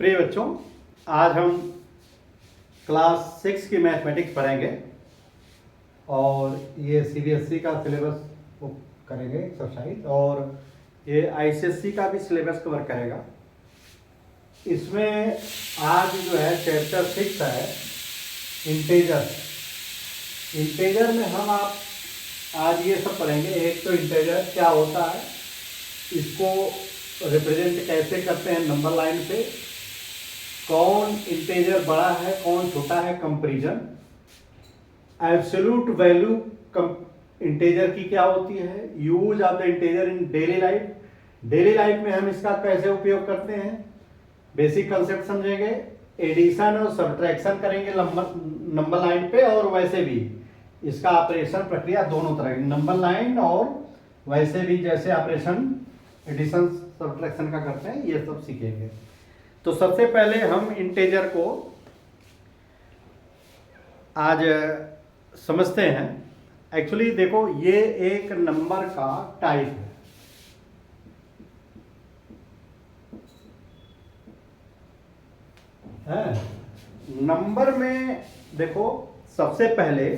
प्रिय बच्चों, आज हम क्लास 6 की मैथमेटिक्स पढ़ेंगे और ये सीबीएसई का सिलेबस वो करेंगे एक्सरसाइज, और ये आईसीएसई का भी सिलेबस कवर करेगा। इसमें आज जो है चैप्टर 6 है इंटेजर। इंटेजर में हम आप आज ये सब पढ़ेंगे। एक तो इंटेजर क्या होता है, इसको रिप्रेजेंट कैसे करते हैं नंबर लाइन पे, कौन इंटेजर बड़ा है कौन छोटा है, कंपैरिजन, एब्सोल्यूट वैल्यू इंटेजर की क्या होती है, use of the integer in daily life, daily life में हम इसका कैसे उपयोग करते हैं, बेसिक कंसेप्ट समझेंगे, एडिशन और सब्ट्रैक्शन करेंगे नंबर लाइन पे, और वैसे भी इसका ऑपरेशन प्रक्रिया दोनों तरह की, नंबर लाइन और वैसे भी जैसे ऑपरेशन एडिशन सब्ट्रैक्शन का करते हैं, ये सब सीखेंगे। तो सबसे पहले हम इंटेजर को आज समझते हैं। एक्चुअली देखो, ये एक नंबर का टाइप है। नंबर में देखो, सबसे पहले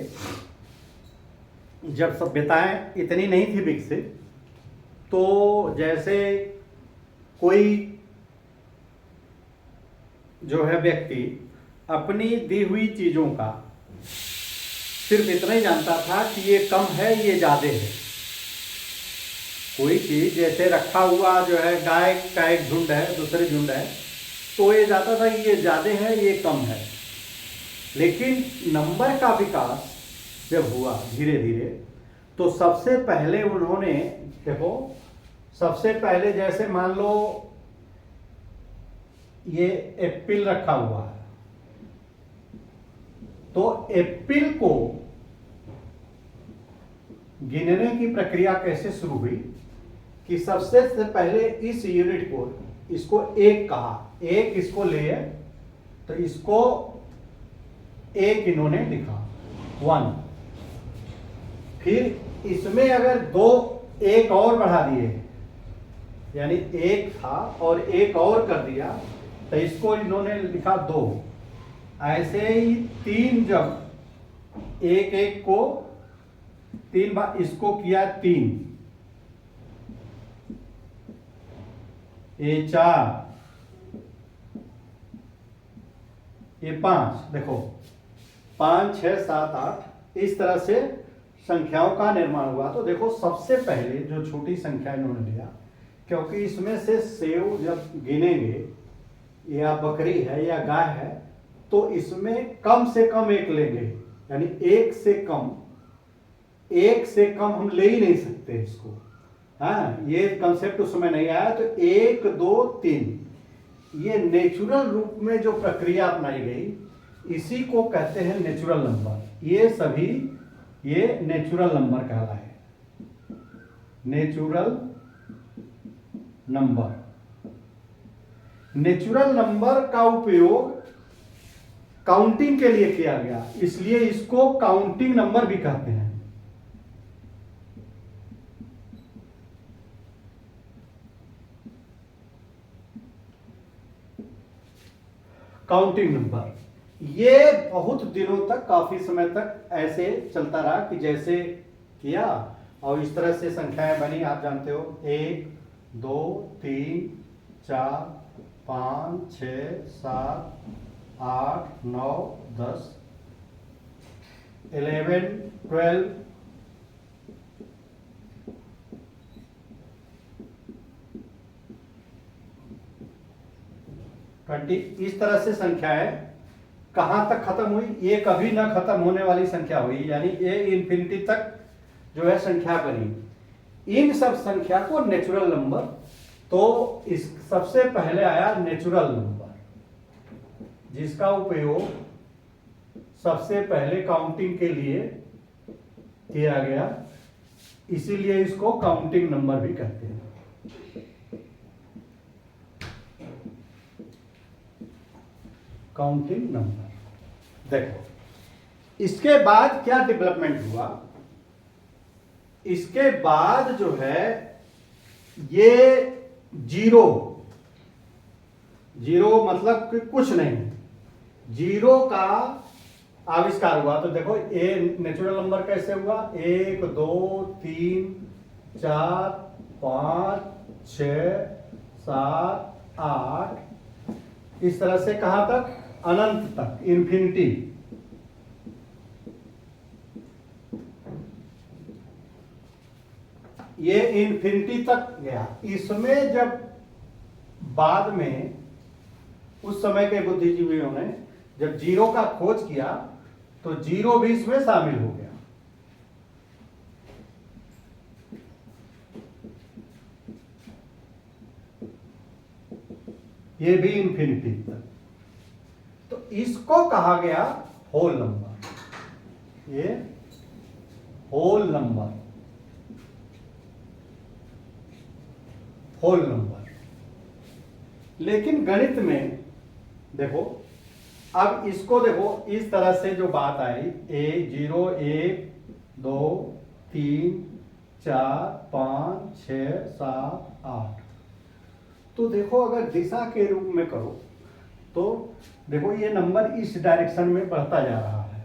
जब सभ्यताएं इतनी नहीं थी विकसित, तो जैसे कोई जो है व्यक्ति अपनी दी हुई चीजों का सिर्फ इतना ही जानता था कि ये कम है ये ज्यादा है। कोई चीज जैसे रखा हुआ जो है, गाय का एक झुंड है दूसरे झुंड है, तो ये जाता था कि ये ज्यादा है ये कम है। लेकिन नंबर का विकास जब हुआ धीरे धीरे, तो सबसे पहले उन्होंने देखो, सबसे पहले जैसे मान लो ये एप्पल रखा हुआ है, तो एप्पल को गिनने की प्रक्रिया कैसे शुरू हुई कि सबसे से पहले इस यूनिट को, इसको एक कहा, एक इसको ले, तो इसको एक इन्होंने लिखा 1। फिर इसमें अगर दो एक और बढ़ा दिए, यानी एक था और एक और कर दिया, तो इसको इन्होंने लिखा 2। ऐसे ही 3, जब एक एक को 3 बार इसको किया 3, ये 4, ये 5, देखो 5 6 7 8, इस तरह से संख्याओं का निर्माण हुआ। तो देखो, सबसे पहले जो छोटी संख्या इन्होंने लिया, क्योंकि इसमें से सेव जब गिनेंगे, या बकरी है या गाय है, तो इसमें कम से कम एक लेंगे, यानी एक से कम हम ले ही नहीं सकते इसको। हाँ, ये कंसेप्ट उस समय नहीं आया। तो 1 2 3 ये नेचुरल रूप में जो प्रक्रिया अपनाई गई, इसी को कहते हैं नेचुरल नंबर। ये सभी ये नेचुरल नंबर कहलाए, नेचुरल नंबर। नेचुरल नंबर का उपयोग काउंटिंग के लिए किया गया, इसलिए इसको काउंटिंग नंबर भी कहते हैं। काउंटिंग नंबर ये बहुत दिनों तक, काफी समय तक ऐसे चलता रहा कि जैसे किया और इस तरह से संख्याएं बनी। आप जानते हो, 1 2 3 4 5 6 7 8 9 10 11 12 20, इस तरह से संख्याएं कहां तक खत्म हुई, ये कभी ना खत्म होने वाली संख्या हुई, यानी ये इंफिनिटी तक जो है संख्या बनी। इन सब संख्या को नेचुरल नंबर, तो इस सबसे पहले आया नेचुरल नंबर, जिसका उपयोग सबसे पहले काउंटिंग के लिए किया गया, इसीलिए इसको काउंटिंग नंबर भी कहते हैं। Counting number. देखो, इसके बाद क्या डेवलपमेंट हुआ, इसके बाद जो है ये 0 जीरो मतलब कि कुछ नहीं, जीरो का आविष्कार हुआ। तो देखो ए नेचुरल नंबर कैसे हुआ, 1 2 3 4 5 6 7 8, इस तरह से कहां तक, अनंत तक, इन्फिनिटी। ये इन्फिनिटी तक गया। इसमें जब बाद में उस समय के बुद्धिजीवियों ने जब जीरो का खोज किया तो जीरो भी इसमें शामिल हो गया। ये भी इन्फिनिटी तक। तो इसको कहा गया होल नंबर। ये होल नंबर, होल नंबर। लेकिन गणित में देखो, अब इसको देखो इस तरह से जो बात आई, 0 1 2 3 4 5 6 7 8, तो देखो अगर दिशा के रूप में करो तो देखो ये नंबर इस डायरेक्शन में बढ़ता जा रहा है,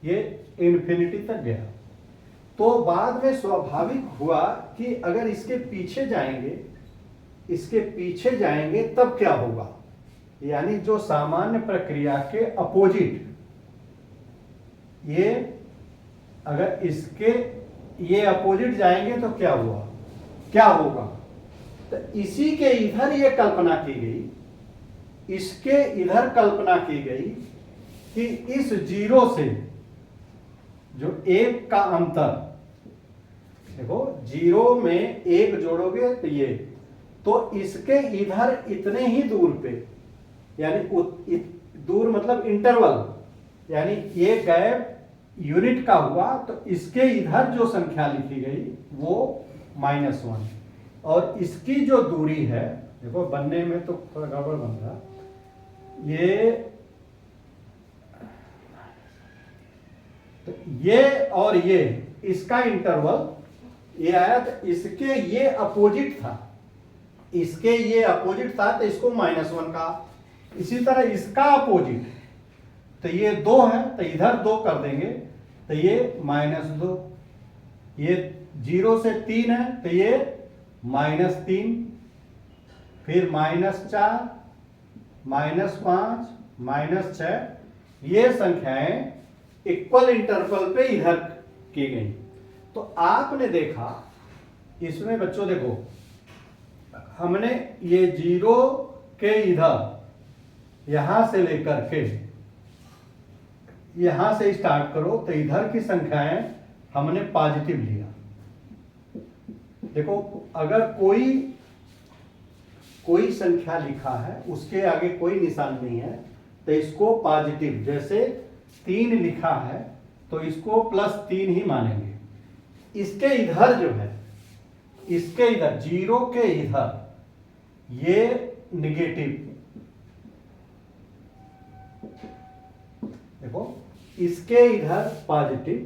ये इन्फिनिटी तक गया। तो बाद में स्वाभाविक हुआ कि अगर इसके पीछे जाएंगे, इसके पीछे जाएंगे तब क्या होगा, यानी जो सामान्य प्रक्रिया के अपोजिट, ये अगर इसके ये अपोजिट जाएंगे तो क्या हुआ, क्या होगा। तो इसी के इधर ये कल्पना की गई, इसके इधर कल्पना की गई कि इस जीरो से जो एक का अंतर, देखो जीरो में एक जोड़ोगे तो ये, तो इसके इधर इतने ही दूर पे, यानी दूर मतलब इंटरवल, यानी ये गैप यूनिट का हुआ, तो इसके इधर जो संख्या लिखी गई वो -1, और इसकी जो दूरी है, देखो बनने में तो थोड़ा गड़बड़ बन रहा, ये तो ये और ये इसका इंटरवल ये आया, तो इसके ये अपोजिट था, इसके ये अपोजिट था तो इसको -1 का। इसी तरह इसका अपोजिट, तो ये 2 है तो इधर 2 कर देंगे तो ये -2, ये 0 से 3 है तो ये -3, फिर -4 -5 -6, ये संख्याएं इक्वल इंटरवल पे इधर की गई। तो आपने देखा इसमें बच्चों, देखो हमने ये 0 के इधर यहां से लेकर के यहां से स्टार्ट करो तो इधर की संख्याएं हमने पॉजिटिव लिया। देखो अगर कोई संख्या लिखा है उसके आगे कोई निशान नहीं है तो इसको पॉजिटिव, जैसे 3 लिखा है तो इसको +3 ही मानेंगे। इसके इधर जो है, इसके इधर 0 के इधर ये निगेटिव, देखो इसके इधर पॉजिटिव,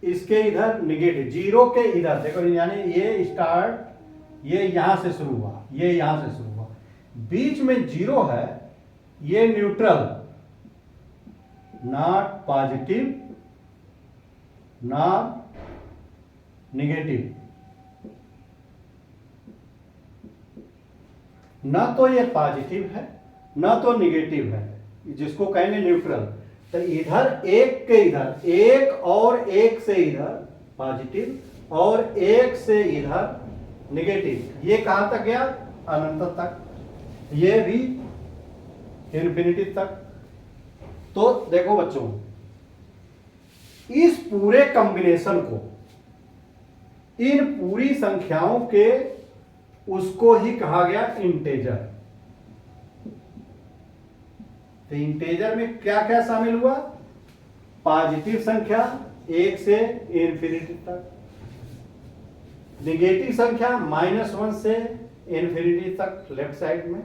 इसके इधर निगेटिव, 0 के इधर देखो, यानी ये स्टार्ट ये यहां से शुरू हुआ, ये यहां से शुरू हुआ, बीच में 0 है, ये neutral, not positive not negative, ना तो ये पॉजिटिव है ना तो निगेटिव है, जिसको कहेंगे न्यूट्रल। तो इधर एक के इधर, एक और एक से इधर पॉजिटिव और एक से इधर निगेटिव, ये कहां तक गया, अनंत तक, ये भी इन्फिनिटी तक। तो देखो बच्चों, इस पूरे कॉम्बिनेशन को, इन पूरी संख्याओं के, उसको ही कहा गया इंटेजर। तो इंटेजर में क्या क्या शामिल हुआ, पॉजिटिव संख्या 1 से इन्फिनिटी तक, नेगेटिव संख्या -1 से इन्फिनिटी तक लेफ्ट साइड में,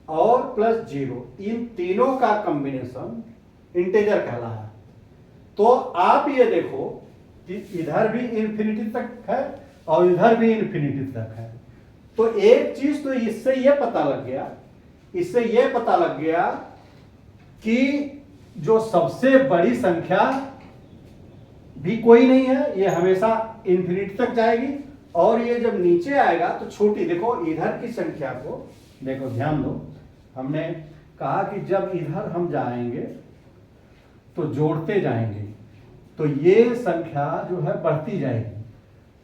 और +0, इन तीनों का कॉम्बिनेशन इंटेजर कहलाया। तो आप ये देखो कि इधर भी इन्फिनिटी तक है और इधर भी इन्फिनिटी तक है। तो एक चीज तो इससे यह पता लग गया इससे यह पता लग गया कि जो सबसे बड़ी संख्या भी कोई नहीं है, ये हमेशा इन्फिनिटी तक जाएगी, और ये जब नीचे आएगा तो छोटी, देखो इधर की संख्या को देखो, ध्यान दो, हमने कहा कि जब इधर हम जाएंगे तो जोड़ते जाएंगे तो ये संख्या जो है बढ़ती जाएगी,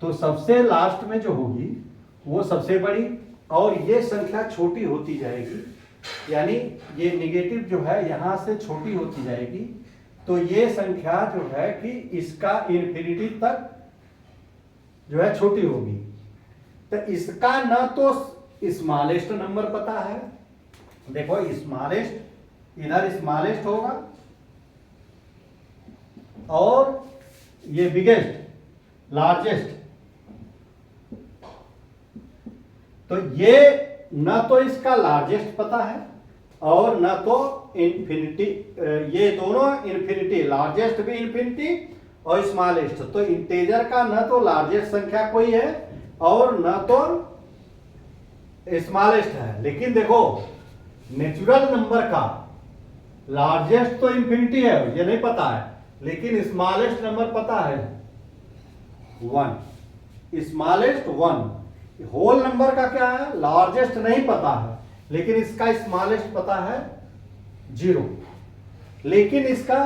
तो सबसे लास्ट में जो होगी वो सबसे बड़ी, और ये संख्या छोटी होती जाएगी, यानी ये निगेटिव जो है यहां से छोटी होती जाएगी, तो ये संख्या जो है कि इसका इन्फिनिटी तक जो है छोटी होगी। तो इसका न तो स्मॉलेस्ट नंबर पता है, देखो स्मॉलेस्ट, इधर स्मॉलेस्ट होगा, और ये बिगेस्ट, लार्जेस्ट, तो ये न तो इसका लार्जेस्ट पता है और न तो इन्फिनिटी, ये दोनों इन्फिनिटी, लार्जेस्ट भी इन्फिनिटी और स्मॉलेस्ट, तो इंटीजर का न तो लार्जेस्ट संख्या कोई है और न तो स्मॉलेस्ट है। लेकिन देखो नेचुरल नंबर का लार्जेस्ट तो इन्फिनिटी है, ये नहीं पता है, लेकिन स्मॉलेस्ट नंबर पता है 1, स्मॉलेस्ट 1। होल नंबर का क्या है, लार्जेस्ट नहीं पता है, लेकिन इसका स्मॉलेस्ट पता है 0। लेकिन इसका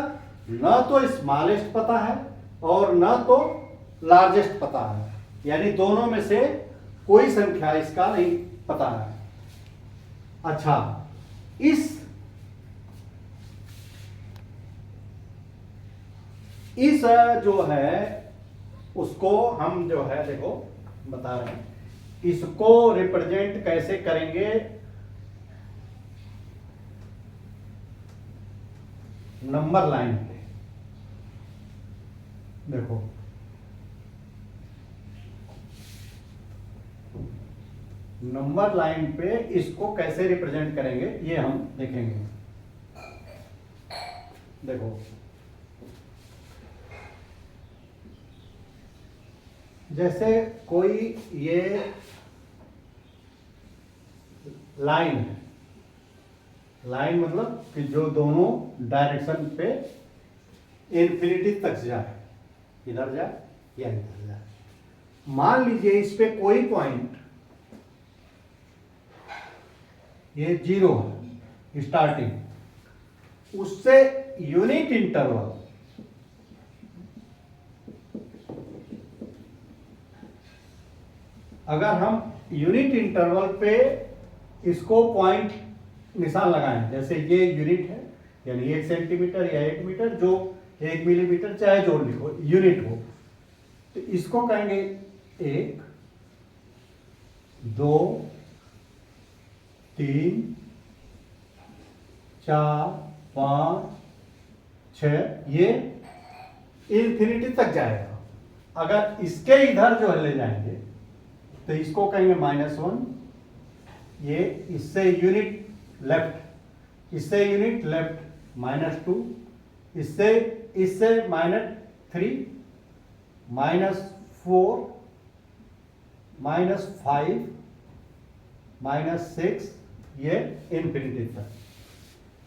न तो स्मॉलेस्ट पता है और न तो लार्जेस्ट पता है, यानी दोनों में से कोई संख्या इसका नहीं पता है। अच्छा, इस जो है उसको हम जो है देखो बता रहे हैं, इसको रिप्रेजेंट कैसे करेंगे, नंबर लाइन पे देखो, नंबर लाइन पे इसको कैसे रिप्रेजेंट करेंगे ये हम देखेंगे। देखो जैसे कोई ये लाइन है, लाइन मतलब कि जो दोनों डायरेक्शन पे इन्फिनिटी तक जाए, इधर जाए या इधर जाए। मान लीजिए इस पे कोई पॉइंट ये 0 है स्टार्टिंग, उससे यूनिट इंटरवल अगर हम यूनिट इंटरवल पे इसको पॉइंट निशान लगाएं, जैसे ये यूनिट है यानी 1 सेंटीमीटर या 1 मीटर, जो 1 मिलीमीटर चाहे जो लिखो यूनिट हो, तो इसको कहेंगे 1, 2, 3, 4, 5, 6, ये इन्फिनिटी तक जाएगा। अगर इसके इधर जो है ले जाएंगे तो इसको कहेंगे -1, ये इससे यूनिट लेफ्ट, इससे यूनिट लेफ्ट -2, इससे -3, -4, -5, -6, ये इन्फिनिटी तक।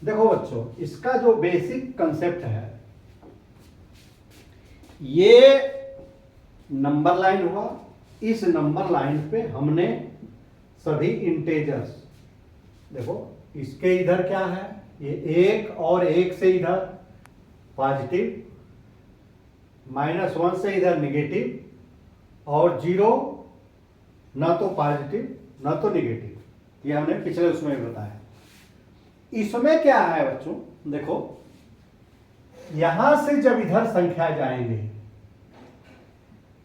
देखो बच्चों, इसका जो बेसिक कंसेप्ट है, ये नंबर लाइन हुआ, इस नंबर लाइन पे हमने सभी इंटेजर्स, देखो इसके इधर क्या है, ये 1 और 1 से इधर पॉजिटिव, -1 से इधर नेगेटिव, और 0 ना तो पॉजिटिव ना तो नेगेटिव, ये हमने पिछले उसमें भी बताया। इसमें क्या है बच्चों, देखो यहां से जब इधर संख्या जाएंगे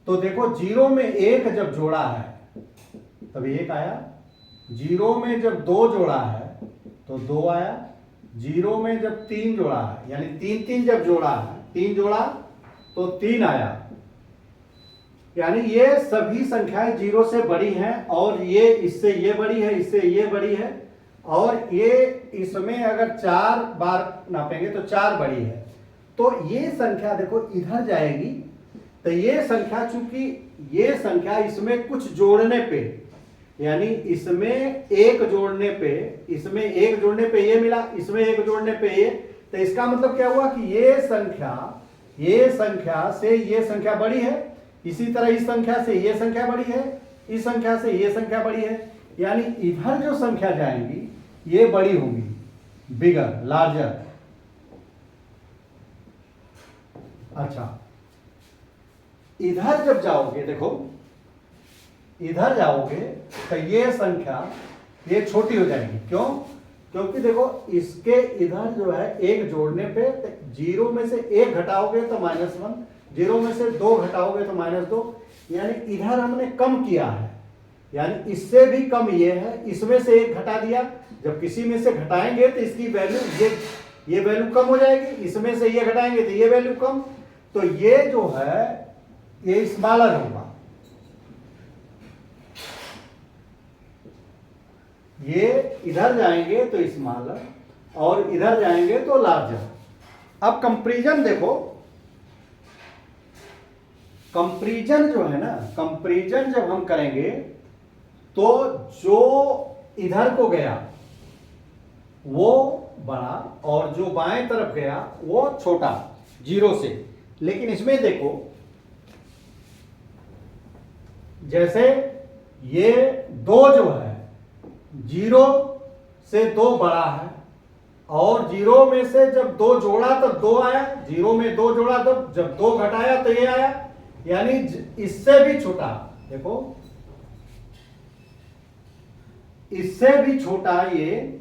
तो देखो 0 में 1 जब जोड़ा है तब 1 आया, 0 में जब 2 जोड़ा है तो 2 आया, 0 में जब 3 जोड़ा है यानी 3 जब जोड़ा है, 3 जोड़ा तो 3 आया, यानी ये सभी संख्याएं 0 से बड़ी हैं, और ये इससे ये बड़ी है, इससे ये बड़ी है, और ये इसमें अगर 4 बार नापेंगे तो 4 बड़ी है। तो ये संख्या देखो इधर जाएगी, तो ये संख्या, चूंकि ये संख्या इसमें कुछ जोड़ने पे यानी इसमें एक जोड़ने पे, इसमें एक जोड़ने पे ये मिला, इसमें एक जोड़ने पे ये, तो इसका मतलब क्या हुआ कि ये संख्या से ये संख्या बड़ी है, इसी तरह इस संख्या से ये संख्या बड़ी है, इस संख्या से ये संख्या बड़ी है, यानी इधर जो संख्या जाएंगी ये बड़ी होंगी, बिगर, लार्जर। अच्छा, इधर जब जाओगे, देखो इधर जाओगे तो ये संख्या ये छोटी हो जाएगी। क्यों? क्योंकि देखो इसके इधर जो है एक जोड़ने पे, जीरो में से एक घटाओगे तो -1, जीरो में से दो घटाओगे तो -2, यानी इधर हमने कम किया है, यानी इससे भी कम ये है, इसमें से एक घटा दिया, जब किसी में से घटाएंगे तो इसकी वैल्यू ये वैल्यू कम हो जाएगी, इसमें से ये घटाएंगे तो ये वैल्यू कम, तो ये जो है ये स्मॉलर होगा, ये इधर जाएंगे तो स्मॉलर और इधर जाएंगे तो लार्जर। अब कंपैरिजन देखो, कंपैरिजन जो है ना, कंपैरिजन जब हम करेंगे तो जो इधर को गया वो बड़ा और जो बाएं तरफ गया वो छोटा, जीरो से। लेकिन इसमें देखो, जैसे ये दो जो है, जीरो से दो बड़ा है, और जीरो में से जब दो जोड़ा तब दो आया, जीरो में दो जोड़ा तब, जब दो घटाया तो ये आया, यानी इससे भी छोटा, देखो इससे भी छोटा ये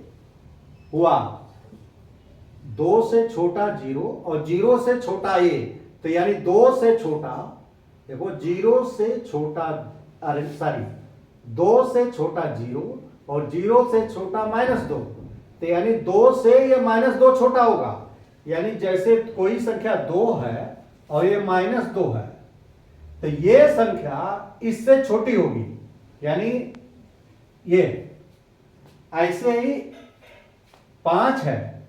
हुआ, दो से छोटा जीरो और जीरो से छोटा ये, तो यानी दो से छोटा, देखो जीरो से छोटा, अरे सॉरी, दो से छोटा जीरो और जीरो से छोटा -2, तो यानी दो से ये -2 छोटा होगा, यानी जैसे कोई संख्या 2 है और ये -2 है, तो ये संख्या इससे छोटी होगी, यानी ये ऐसे ही 5 है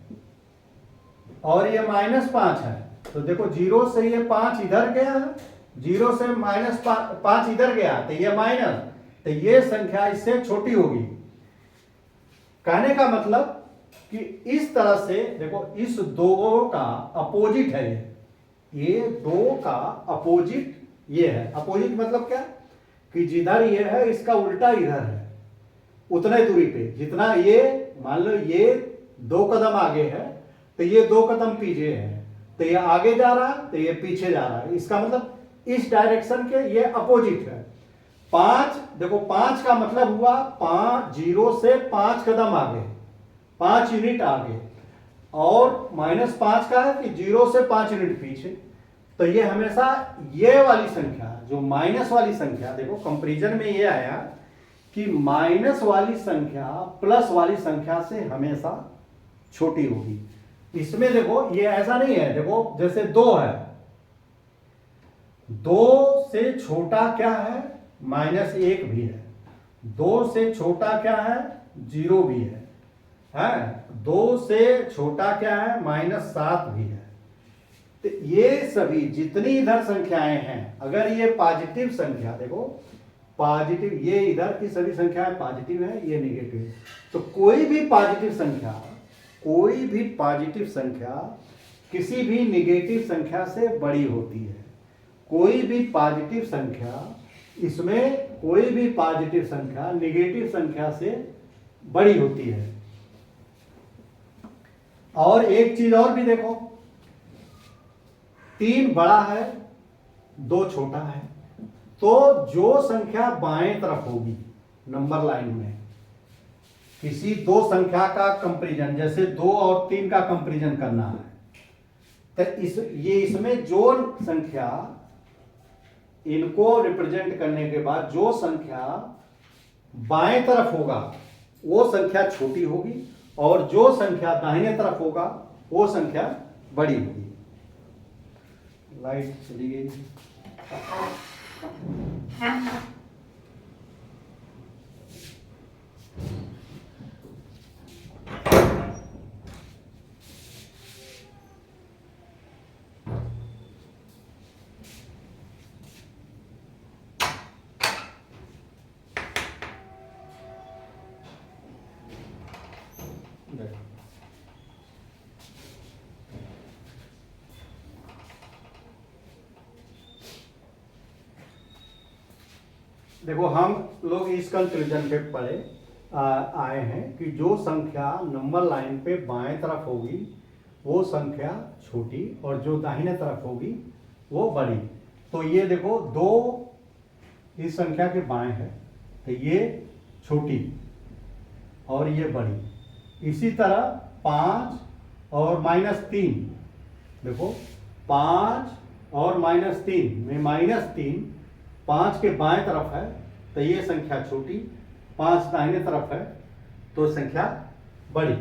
और ये -5 है, तो देखो जीरो से ये 5 इधर गया है, जीरो से -5 इधर गया तो ये माइनस, तो ये संख्या इससे छोटी होगी। कहने का मतलब कि इस तरह से देखो, इस दो का अपोजिट है ये दो का अपोजिट ये है। अपोजिट मतलब क्या? कि जिधर ये है इसका उल्टा इधर है, उतने दूरी पे, जितना ये, मान लो ये 2 कदम आगे है तो ये 2 कदम पीछे है, तो ये आगे जा रहा है तो ये पीछे जा रहा है, इसका मतलब इस डायरेक्शन के ये अपोजिट है। 5, देखो 5 का मतलब हुआ 5, जीरो से 5 कदम आगे, 5 यूनिट आगे, और -5 का है कि जीरो से 5 यूनिट पीछे, तो ये हमेशा ये वाली संख्या, जो माइनस वाली संख्या, देखो कंपैरिजन में ये आया कि माइनस वाली संख्या प्लस वाली संख्या से हमेशा छोटी होगी। इसमें देखो ये ऐसा नहीं है, देखो जैसे 2 है, 2 से छोटा क्या है? -1 भी है, 2 से छोटा क्या है? 0 भी है, 2 से छोटा क्या है? -7 भी है। तो ये सभी जितनी इधर संख्याएं हैं, अगर ये पॉजिटिव संख्या, देखो पॉजिटिव, ये इधर की सभी संख्याएं पॉजिटिव है, ये निगेटिव है, तो कोई भी पॉजिटिव संख्या किसी भी निगेटिव संख्या से बड़ी होती है। कोई भी पॉजिटिव संख्या, इसमें कोई भी पॉजिटिव संख्या निगेटिव संख्या से बड़ी होती है। और एक चीज और भी देखो, 3 बड़ा है, 2 छोटा है, तो जो संख्या बाएं तरफ होगी नंबर लाइन में, किसी दो संख्या का कंपैरिजन, जैसे 2 और 3 का कंपैरिजन करना है, तो इसमें जो संख्या, इनको रिप्रेजेंट करने के बाद जो संख्या बाएं तरफ होगा वो संख्या छोटी होगी, और जो संख्या दाहिने तरफ होगा वो संख्या बड़ी होगी। लाइट चली गई। देखो हम लोग इस कंक्लूजन पे आए हैं कि जो संख्या नंबर लाइन पे बाएं तरफ होगी वो संख्या छोटी और जो दाहिने तरफ होगी वो बड़ी। तो ये देखो दो इस संख्या के बाएं है तो ये छोटी और ये बड़ी। इसी तरह 5 और -3, देखो 5 और -3 में -3 5 के बाएं तरफ है तो ये संख्या छोटी, 5 दाहिने तरफ है तो संख्या बड़ी।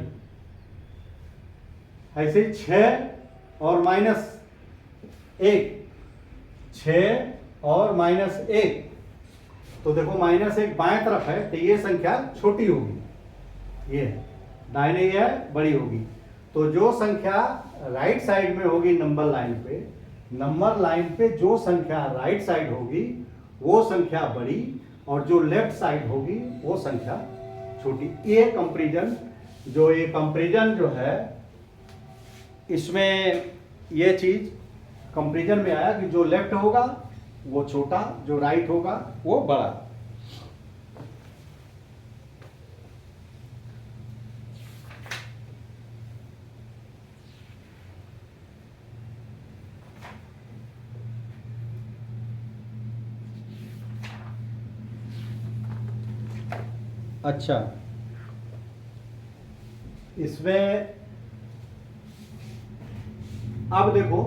ऐसे 6 और -1, 6 और -1, तो देखो -1 बाएं तरफ है तो ये संख्या छोटी होगी, ये दाहिने ये है बड़ी होगी। तो जो संख्या राइट साइड में होगी नंबर लाइन पे जो संख्या राइट साइड होगी वो संख्या बड़ी और जो लेफ्ट साइड होगी वो संख्या छोटी। ये कंपैरिजन जो है इसमें ये चीज कंपैरिजन में आया कि जो लेफ्ट होगा वो छोटा, जो राइट होगा वो बड़ा। अच्छा, इसमें अब देखो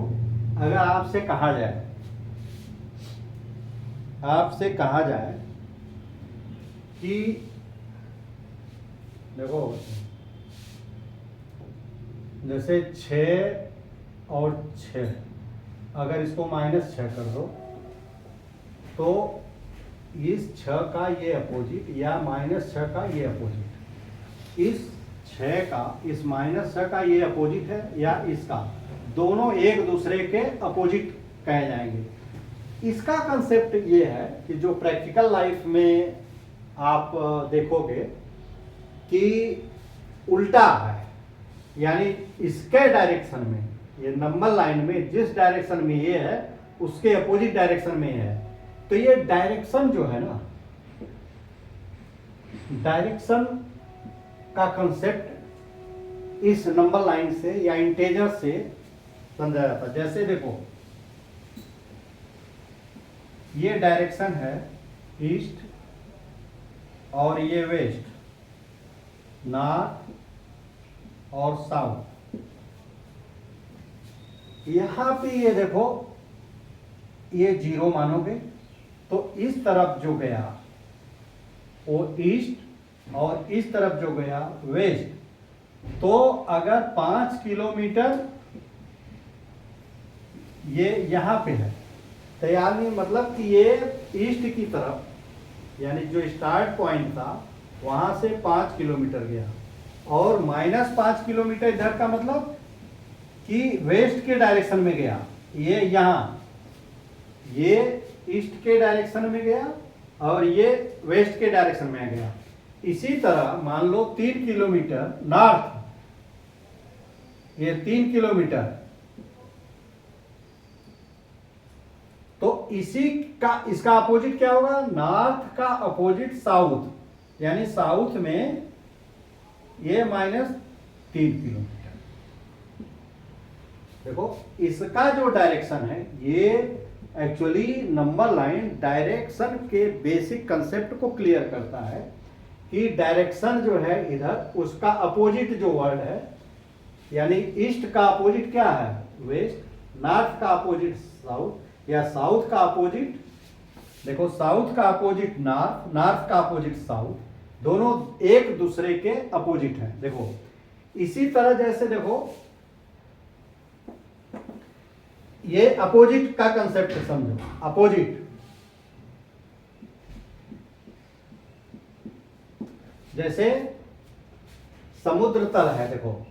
अगर आपसे कहा जाए कि देखो जैसे 6 और 6, अगर इसको -6 कर दो तो इस 6 का ये अपोजिट या -6 का ये अपोजिट, इस 6 का इस -6 का ये अपोजिट है या इसका, दोनों एक दूसरे के अपोजिट कहे जाएंगे। इसका कंसेप्ट ये है कि जो प्रैक्टिकल लाइफ में आप देखोगे कि उल्टा है, यानी इसके डायरेक्शन में, ये नंबर लाइन में जिस डायरेक्शन में ये है उसके अपोजिट डायरेक्शन में है। तो ये डायरेक्शन जो है ना, डायरेक्शन का कंसेप्ट इस नंबर लाइन से या इंटेजर से समझा जाता है। जैसे देखो ये डायरेक्शन है ईस्ट और ये वेस्ट, नॉर्थ और साउथ। यहां पे ये देखो ये 0 मानोगे तो इस तरफ जो गया वो ईस्ट और इस तरफ जो गया वेस्ट। तो अगर 5 किलोमीटर ये यहां पे है तो यानी मतलब कि ये ईस्ट की तरफ, यानी जो स्टार्ट पॉइंट था वहां से 5 किलोमीटर गया और -5 किलोमीटर इधर का मतलब कि वेस्ट के डायरेक्शन में गया। ये यहां ये ईस्ट के डायरेक्शन में गया और ये वेस्ट के डायरेक्शन में गया। इसी तरह मान लो 3 किलोमीटर नॉर्थ, ये 3 किलोमीटर, तो इसका अपोजिट क्या होगा? नॉर्थ का अपोजिट साउथ, यानी साउथ में ये -3 किलोमीटर। देखो इसका जो डायरेक्शन है ये एक्चुअली नंबर लाइन डायरेक्शन के बेसिक कंसेप्ट को क्लियर करता है कि डायरेक्शन जो है इधर उसका अपोजिट जो वर्ड है, यानी ईस्ट का अपोजिट क्या है? वेस्ट, नॉर्थ का अपोजिट साउथ या साउथ का अपोजिट, देखो साउथ का अपोजिट नॉर्थ, नॉर्थ का अपोजिट साउथ, दोनों एक दूसरे के अपोजिट हैं। देखो इसी तरह जैसे देखो ये अपोजिट का कंसेप्ट समझो, अपोजिट जैसे समुद्र तल है, देखो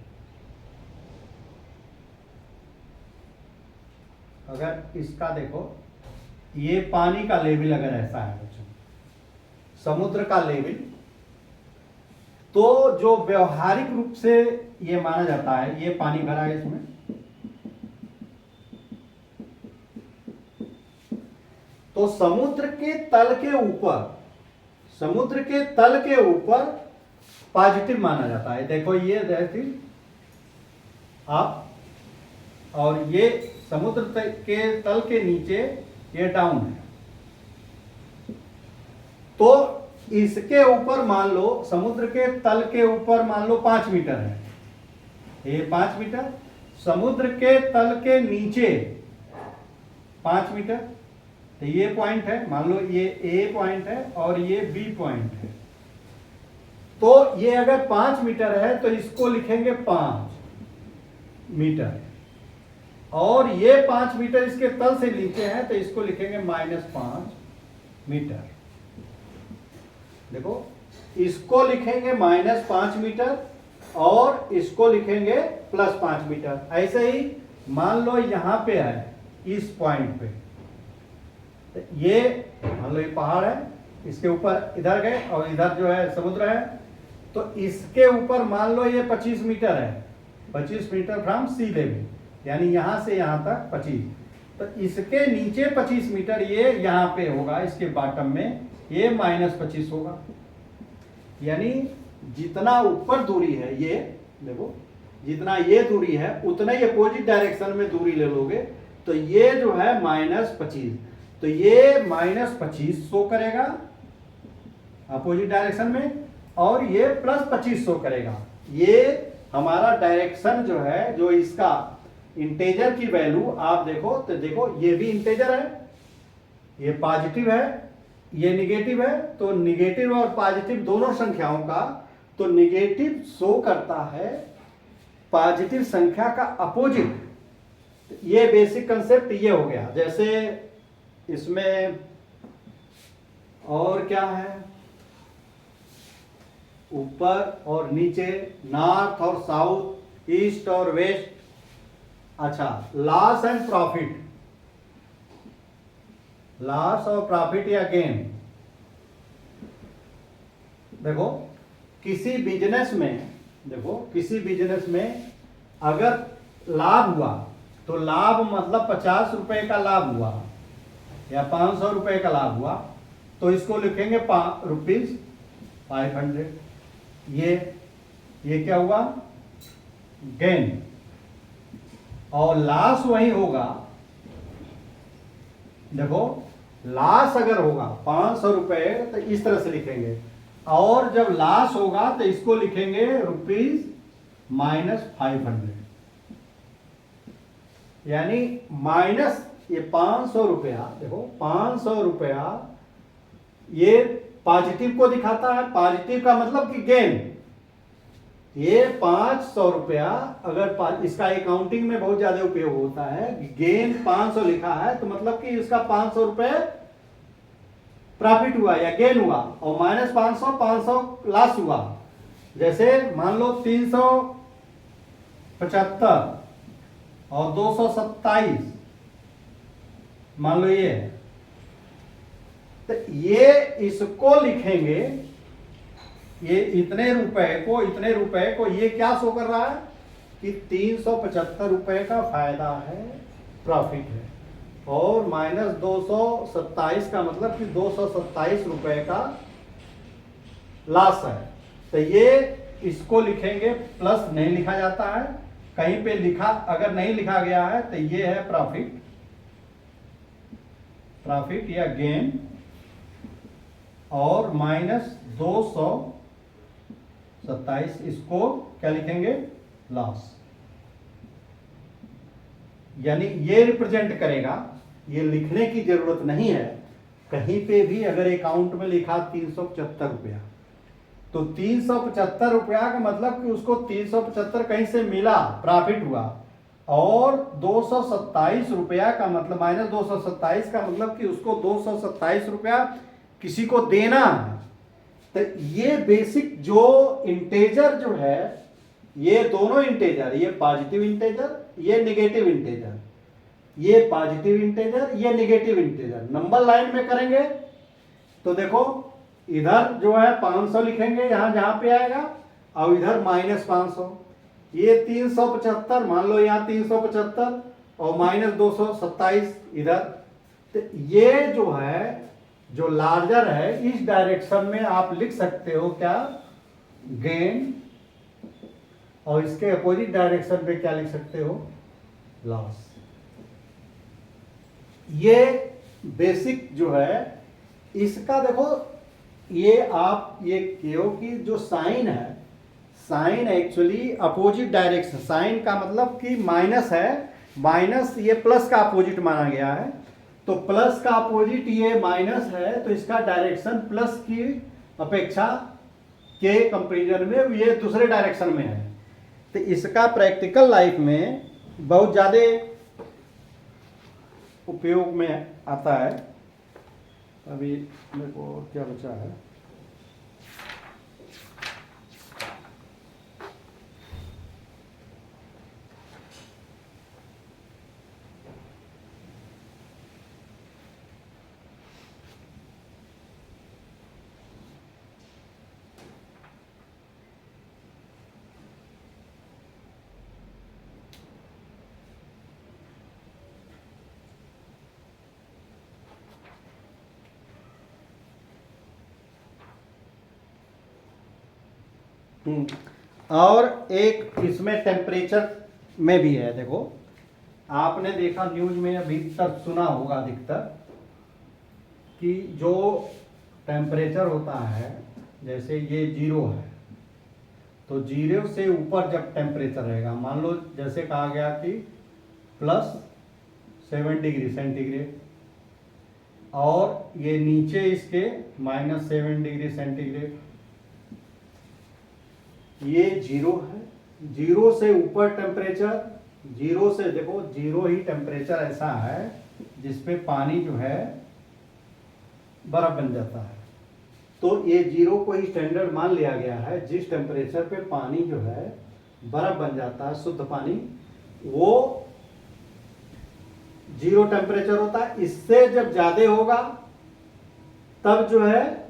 अगर इसका देखो ये पानी का लेवल अगर ऐसा है बच्चों, समुद्र का लेवल, तो जो व्यवहारिक रूप से ये माना जाता है, ये पानी भरा है इसमें, तो समुद्र के तल के ऊपर समुद्र के तल के ऊपर पॉजिटिव माना जाता है। देखो ये जैसे अप और ये समुद्र के तल के नीचे ये डाउन है। तो इसके ऊपर मान लो, समुद्र के तल के ऊपर मान लो 5 मीटर है, ये 5 मीटर। समुद्र के तल के नीचे 5 मीटर, तो ये पॉइंट है, मान लो ये ए पॉइंट है और ये बी पॉइंट है। तो ये अगर 5 मीटर है तो इसको लिखेंगे 5 मीटर, और ये 5 मीटर इसके तल से नीचे है तो इसको लिखेंगे -5 मीटर। देखो, इसको लिखेंगे -5 मीटर और इसको लिखेंगे +5 मीटर। ऐसे ही मान लो यहां पे है, इस पॉइंट पे ये मान लो ये पहाड़ है, इसके ऊपर इधर गए और इधर जो है समुद्र है, तो इसके ऊपर मान लो ये 25 मीटर है, 25 मीटर फ्रॉम सी लेवल, यानी यहां से यहां तक 25। तो इसके नीचे 25 मीटर ये यहां पे होगा, इसके बॉटम में ये -25 होगा। यानी जितना ऊपर दूरी है, ये देखो जितना ये दूरी है उतना ही अपोजिट डायरेक्शन में दूरी ले लोगे, तो ये जो है -25, तो ये -25 शो करेगा अपोजिट डायरेक्शन में, और ये +25 शो करेगा। ये हमारा डायरेक्शन जो है, जो इसका इंटेजर की वैल्यू आप देखो तो देखो ये भी इंटेजर है, ये पॉजिटिव है, ये निगेटिव है। तो निगेटिव और पॉजिटिव दोनों संख्याओं का, तो निगेटिव शो करता है पॉजिटिव संख्या का अपोजिट। ये बेसिक कंसेप्ट ये हो गया। जैसे इसमें और क्या है, ऊपर और नीचे, नॉर्थ और साउथ, ईस्ट और वेस्ट। अच्छा, लॉस एंड प्रॉफिट, लॉस और प्रॉफिट या गेन। देखो किसी बिजनेस में, देखो किसी बिजनेस में अगर लाभ हुआ तो लाभ मतलब 50 रुपए का लाभ हुआ या 500 रुपए का लाभ हुआ, तो इसको लिखेंगे ₹500। ये क्या हुआ, गेन। और लॉस वही होगा, देखो लॉस अगर होगा 500 रुपए तो इस तरह से लिखेंगे, और जब लॉस होगा तो इसको लिखेंगे ₹-500। यानी माइनस ये 500 रुपया, देखो 500 रुपया ये पॉजिटिव को दिखाता है, पॉजिटिव का मतलब कि गेन। ये 500 रुपया, अगर इसका अकाउंटिंग में बहुत ज्यादा उपयोग होता है, गेन 500 लिखा है तो मतलब कि इसका 500 रुपए प्रॉफिट हुआ या गेन हुआ, और -500 500 लॉस हुआ। जैसे मान लो 375 और 227 मान लो ये, तो ये इसको लिखेंगे, ये इतने रुपए को ये क्या शो कर रहा है कि 375 रुपए का फायदा है, प्रॉफिट है, और -227 का मतलब कि 227 रुपए का लॉस है। तो ये इसको लिखेंगे, प्लस नहीं लिखा जाता है कहीं पे, लिखा अगर नहीं लिखा गया है तो ये है प्रॉफिट या गेन, और -227 इसको क्या लिखेंगे, लॉस। यानी ये रिप्रेजेंट करेगा, ये लिखने की जरूरत नहीं है। कहीं पे भी अगर अकाउंट में लिखा 375 रुपया, तो 375 रुपया का मतलब कि उसको 375 कहीं से मिला, प्रॉफिट हुआ, और 227 रुपया का मतलब -227 का मतलब कि उसको 227 रुपया किसी को देना है। तो ये बेसिक जो इंटेजर जो है, ये दोनों इंटेजर, ये पॉजिटिव इंटेजर, ये नेगेटिव इंटेजर, ये पॉजिटिव इंटेजर, ये नेगेटिव इंटेजर, नंबर लाइन में करेंगे तो देखो इधर जो है 500 लिखेंगे यहां जहां पे आएगा, और इधर -500, ये 375 मान लो, यहां 375 और -227 इधर। तो ये जो है जो लार्जर है इस डायरेक्शन में आप लिख सकते हो क्या, गेन, और इसके अपोजिट डायरेक्शन पे क्या लिख सकते हो, लॉस। ये बेसिक जो है इसका देखो, ये आप ये कहो कि जो साइन है, sign actually opposite direction, sign का मतलब कि माइनस है, माइनस ये प्लस का अपोजिट माना गया है, तो प्लस का अपोजिट ये माइनस है, तो इसका डायरेक्शन प्लस की अपेक्षा के कंपैरिजन में ये दूसरे डायरेक्शन में है। तो इसका प्रैक्टिकल लाइफ में बहुत ज़्यादा उपयोग में आता है। अभी मेरे को क्या बचा है, और एक इसमें टेम्परेचर में भी है। देखो आपने देखा न्यूज में अभी तक सुना होगा अधिकतर कि जो टेम्परेचर होता है, जैसे ये 0 है, तो 0 से ऊपर जब टेम्परेचर रहेगा, मान लो जैसे कहा गया कि +7 डिग्री सेंटीग्रेड, और ये नीचे इसके -7 डिग्री सेंटीग्रेड, ये 0 है। 0 से ऊपर टेम्परेचर, 0 से देखो 0 ही टेम्परेचर ऐसा है जिसपे पानी जो है बर्फ बन जाता है, तो ये 0 को ही स्टैंडर्ड मान लिया गया है। जिस टेम्परेचर पे पानी जो है बर्फ बन जाता है, शुद्ध पानी, वो 0 टेम्परेचर होता है। इससे जब ज्यादा होगा तब जो है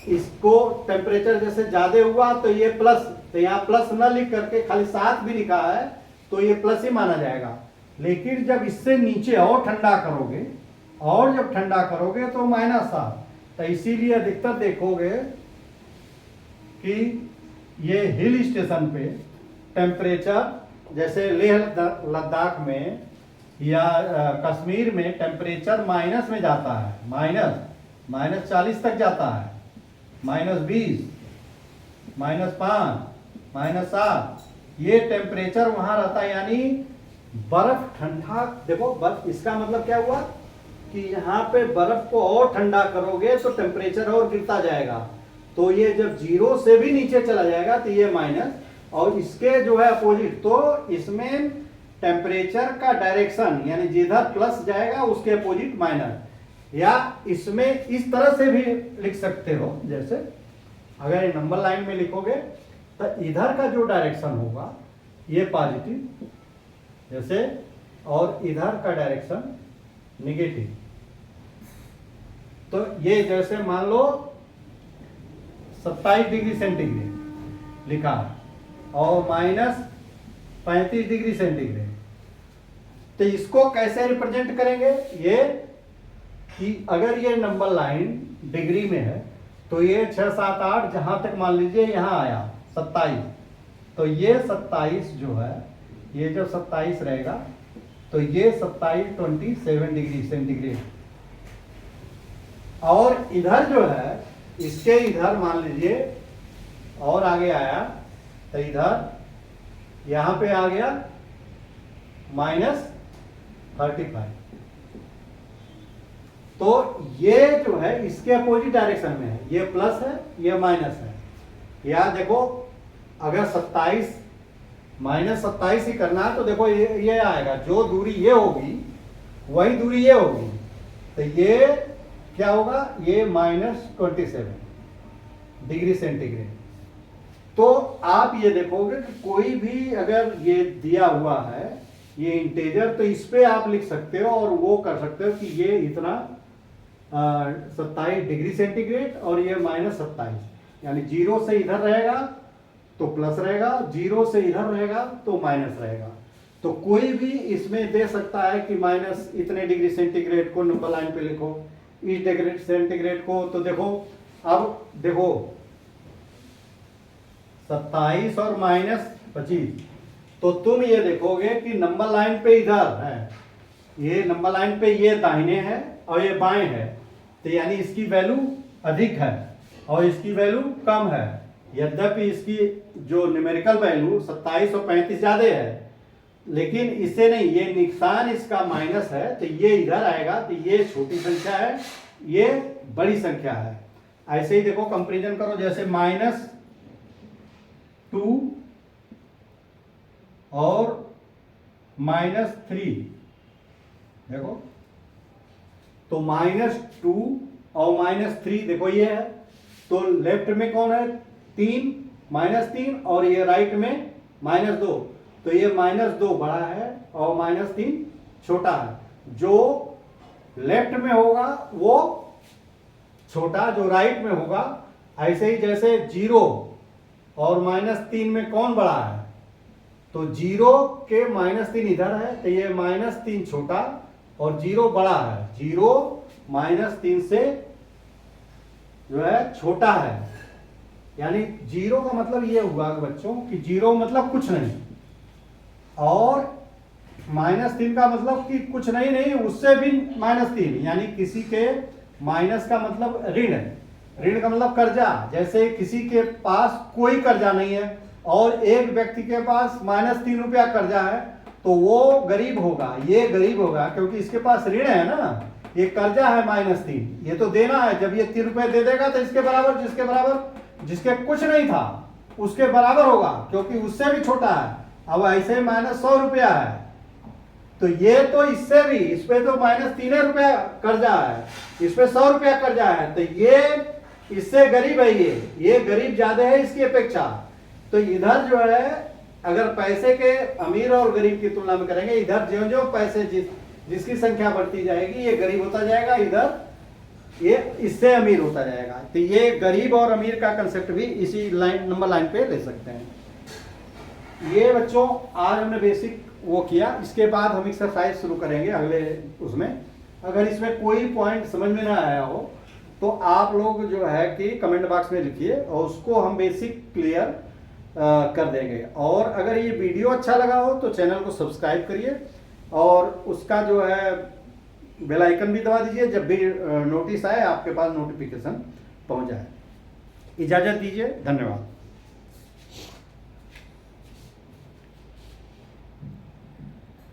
इसको टेम्परेचर जैसे ज्यादा हुआ तो ये प्लस, तो यहाँ प्लस न लिख करके खाली 7 भी लिखा है तो ये प्लस ही माना जाएगा। लेकिन जब इससे नीचे और ठंडा करोगे, और जब ठंडा करोगे तो -7, तो इसीलिए अधिकतर देखोगे कि ये हिल स्टेशन पे टेम्परेचर, जैसे लेह लद्दाख में या कश्मीर में टेम्परेचर माइनस में जाता है, -40 तक जाता है, -20, -5, -7, ये टेम्परेचर वहां रहता है। यानी बर्फ ठंडा, देखो बर्फ, इसका मतलब क्या हुआ कि यहाँ पे बर्फ को और ठंडा करोगे तो टेम्परेचर और गिरता जाएगा, तो ये जब 0 से भी नीचे चला जाएगा तो ये माइनस, और इसके जो है अपोजिट, तो इसमें टेम्परेचर का डायरेक्शन यानी जिधर प्लस जाएगा उसके अपोजिट माइनस, या इसमें इस तरह से भी लिख सकते हो। जैसे अगर ये नंबर लाइन में लिखोगे तो इधर का जो डायरेक्शन होगा ये पॉजिटिव, जैसे, और इधर का डायरेक्शन निगेटिव। तो ये जैसे मान लो 27 डिग्री सेंटीग्रेड लिखा और -35 डिग्री सेंटीग्रेड, तो इसको कैसे रिप्रेजेंट करेंगे, ये कि अगर ये नंबर लाइन डिग्री में है तो ये 6, 7, 8 जहां तक मान लीजिए यहां आया 27, तो ये 27 जो है, ये जब 27 रहेगा तो ये 27 डिग्री सेंटीग्रेड, और इधर जो है इसके इधर मान लीजिए और आगे आया तो इधर यहां पे आ गया -35, तो ये जो है इसके अपोजिट डायरेक्शन में है, ये प्लस है ये माइनस है। या देखो अगर 27 -27 ही करना है तो देखो ये आएगा, जो दूरी ये होगी वही दूरी ये होगी, तो ये क्या होगा, ये -27 डिग्री सेंटीग्रेड। तो आप ये देखोगे कि कोई भी अगर ये दिया हुआ है ये इंटेजर, तो इस पे आप लिख सकते हो और वो कर सकते हो कि ये इतना 27 डिग्री सेंटीग्रेड और ये -27, यानी 0 से इधर रहेगा तो प्लस रहेगा, 0 से इधर रहेगा तो माइनस रहेगा। तो कोई भी इसमें दे सकता है कि माइनस इतने डिग्री सेंटीग्रेड को नंबर लाइन पे लिखो, इस डिग्री सेंटीग्रेड को। तो देखो, अब देखो 27 और -25, तो तुम ये देखोगे कि नंबर लाइन पे इधर है, ये नंबर लाइन पे ये दाहिने है और ये बाएं है, तो यानी इसकी वैल्यू अधिक है और इसकी वैल्यू कम है। यद्यपि इसकी जो न्यूमेरिकल वैल्यू 27 और 35 ज्यादा है, लेकिन इससे नहीं, ये निशान इसका माइनस है तो ये इधर आएगा, तो ये छोटी संख्या है, ये बड़ी संख्या है। ऐसे ही देखो कंपैरिजन करो, जैसे -2 और -3, देखो तो -2 और -3 देखो ये है, तो लेफ्ट में कौन है 3, -3, और ये राइट में -2, तो ये -2 बड़ा है और -3 छोटा है। जो लेफ्ट में होगा वो छोटा, जो राइट में होगा। ऐसे ही जैसे 0 और -3 में कौन बड़ा है, तो 0 के -3 इधर है, तो ये -3 छोटा और 0 बड़ा है। 0 -3 से जो है छोटा है, यानी 0 का मतलब ये हुआ बच्चों कि 0 मतलब कुछ नहीं, और -3 का मतलब कि कुछ नहीं, नहीं उससे भी -3, यानी किसी के माइनस का मतलब ऋण है, ऋण का मतलब कर्जा। जैसे किसी के पास कोई कर्जा नहीं है और एक व्यक्ति के पास -3 रुपया कर्जा है, तो वो गरीब होगा, ये गरीब होगा, क्योंकि इसके पास ऋण है ना, ये कर्जा है -3, ये तो देना है। जब ये 3 रुपए दे देगा तो इसके बराबर, जिसके कुछ नहीं था उसके बराबर होगा, क्योंकि उससे भी छोटा है। अब ऐसे -100 रुपया है, तो ये तो इससे भी, इस पे तो -3 रुपया कर्जा है, इस पे 100 रुपया कर्जा है, तो ये इससे गरीब है, ये गरीब ज्यादा है इसकी अपेक्षा। तो इधर जो है, अगर पैसे के अमीर और गरीब की तुलना में करेंगे, इधर जो जो पैसे जिसकी संख्या बढ़ती जाएगी ये गरीब होता जाएगा, इधर ये इससे अमीर होता जाएगा। तो ये गरीब और अमीर का कंसेप्ट भी इसी नंबर लाइन पे ले सकते हैं। ये बच्चों आज हमने बेसिक वो किया, इसके बाद हम एक्सरसाइज शुरू करेंगे अगले उसमें। अगर इसमें कोई पॉइंट समझ में ना आया हो तो आप लोग जो है कि कमेंट बॉक्स में लिखिए और उसको हम बेसिक क्लियर कर देंगे। और अगर ये वीडियो अच्छा लगा हो तो चैनल को सब्सक्राइब करिए और उसका जो है बेल आइकन भी दबा दीजिए, जब भी नोटिस आए आपके पास नोटिफिकेशन पहुंच जाए। इजाज़त दीजिए, धन्यवाद।